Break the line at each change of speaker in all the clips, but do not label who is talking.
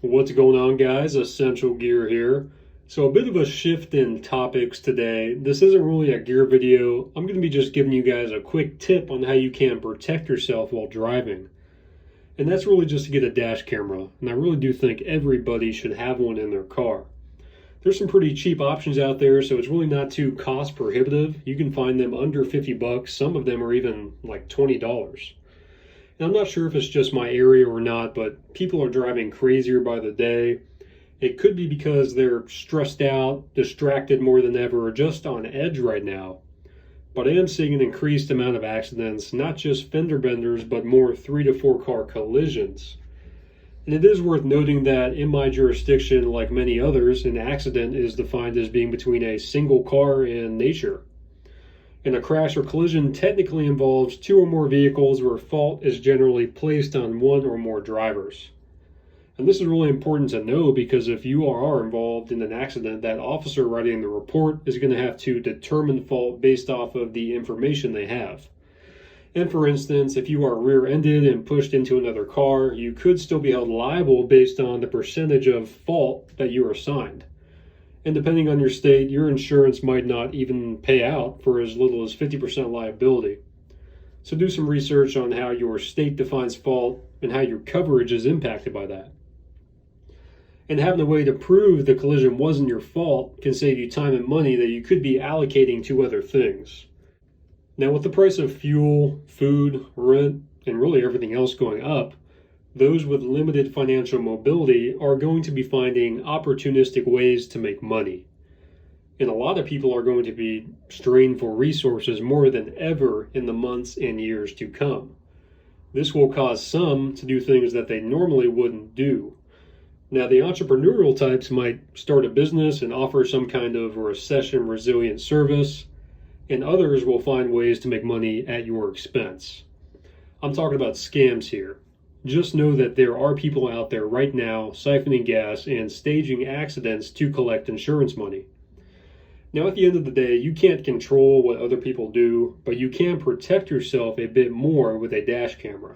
What's going on, guys? Essential Gear here. So a bit of a shift in topics today. This isn't really a gear video. I'm going to be just giving you guys a quick tip on how you can protect yourself while driving. And that's really just to get a dash camera. And I really do think everybody should have one in their car. There's some pretty cheap options out there, so it's really not too cost prohibitive. You can find them under 50 bucks. Some of them are even like $20. And I'm not sure if it's just my area or not, but people are driving crazier by the day. It could be because they're stressed out, distracted more than ever, or just on edge right now. But I am seeing an increased amount of accidents, not just fender benders, but more 3 to 4 car collisions. And it is worth noting that in my jurisdiction, like many others, an accident is defined as being between a single car and nature. And a crash or collision technically involves 2 or more vehicles where fault is generally placed on 1 or more drivers. And this is really important to know because if you are involved in an accident, that officer writing the report is going to have to determine fault based off of the information they have. And for instance, if you are rear-ended and pushed into another car, you could still be held liable based on the percentage of fault that you are assigned. And depending on your state, your insurance might not even pay out for as little as 50% liability. So do some research on how your state defines fault and how your coverage is impacted by that. And having a way to prove the collision wasn't your fault can save you time and money that you could be allocating to other things. Now, with the price of fuel, food, rent, and really everything else going up, those with limited financial mobility are going to be finding opportunistic ways to make money. And a lot of people are going to be strained for resources more than ever in the months and years to come. This will cause some to do things that they normally wouldn't do. Now, the entrepreneurial types might start a business and offer some kind of recession-resilient service, and others will find ways to make money at your expense. I'm talking about scams here. Just know that there are people out there right now siphoning gas and staging accidents to collect insurance money. Now, at the end of the day, you can't control what other people do, but you can protect yourself a bit more with a dash camera.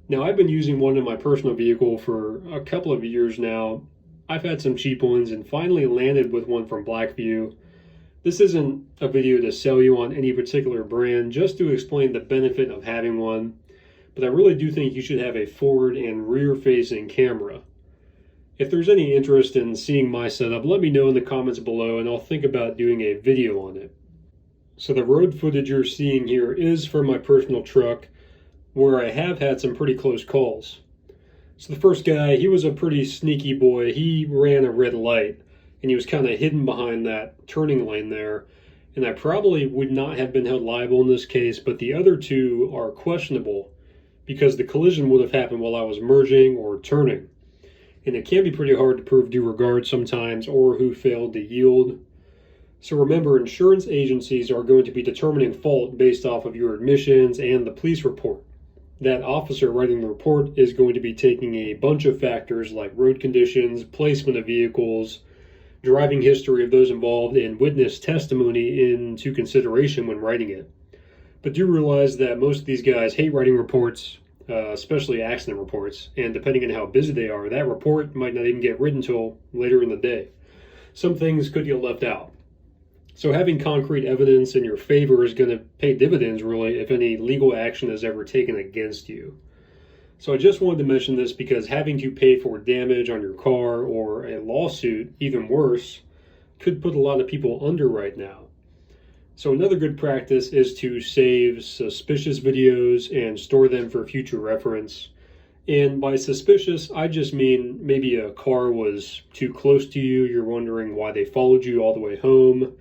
Now, I've been using one in my personal vehicle for a couple of years now. I've had some cheap ones and finally landed with one from Blackview. This isn't a video to sell you on any particular brand, just to explain the benefit of having one. But I really do think you should have a forward and rear-facing camera. If there's any interest in seeing my setup, let me know in the comments below and I'll think about doing a video on it. So the road footage you're seeing here is from my personal truck, where I have had some pretty close calls. So the first guy, he was a pretty sneaky boy. He ran a red light and he was kind of hidden behind that turning lane there. And I probably would not have been held liable in this case, but the other 2 are questionable, because the collision would have happened while I was merging or turning. And it can be pretty hard to prove due regard sometimes or who failed to yield. So remember, insurance agencies are going to be determining fault based off of your admissions and the police report. That officer writing the report is going to be taking a bunch of factors like road conditions, placement of vehicles, driving history of those involved, and witness testimony into consideration when writing it. But do realize that most of these guys hate writing reports, especially accident reports, and depending on how busy they are, that report might not even get written until later in the day. Some things could get left out. So having concrete evidence in your favor is going to pay dividends, really, if any legal action is ever taken against you. So I just wanted to mention this because having to pay for damage on your car or a lawsuit, even worse, could put a lot of people under right now. So another good practice is to save suspicious videos and store them for future reference. And by suspicious, I just mean maybe a car was too close to you, you're wondering why they followed you all the way home,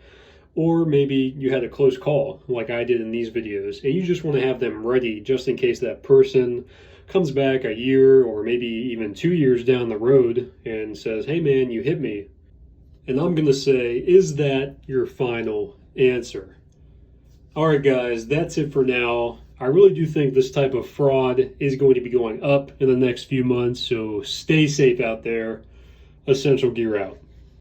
or maybe you had a close call like I did in these videos, and you just want to have them ready just in case that person comes back a year or maybe even 2 years down the road and says, "Hey man, you hit me." And I'm going to say, is that your final answer? Alright guys, that's it for now. I really do think this type of fraud is going to be going up in the next few months, so stay safe out there. Essential Gear out.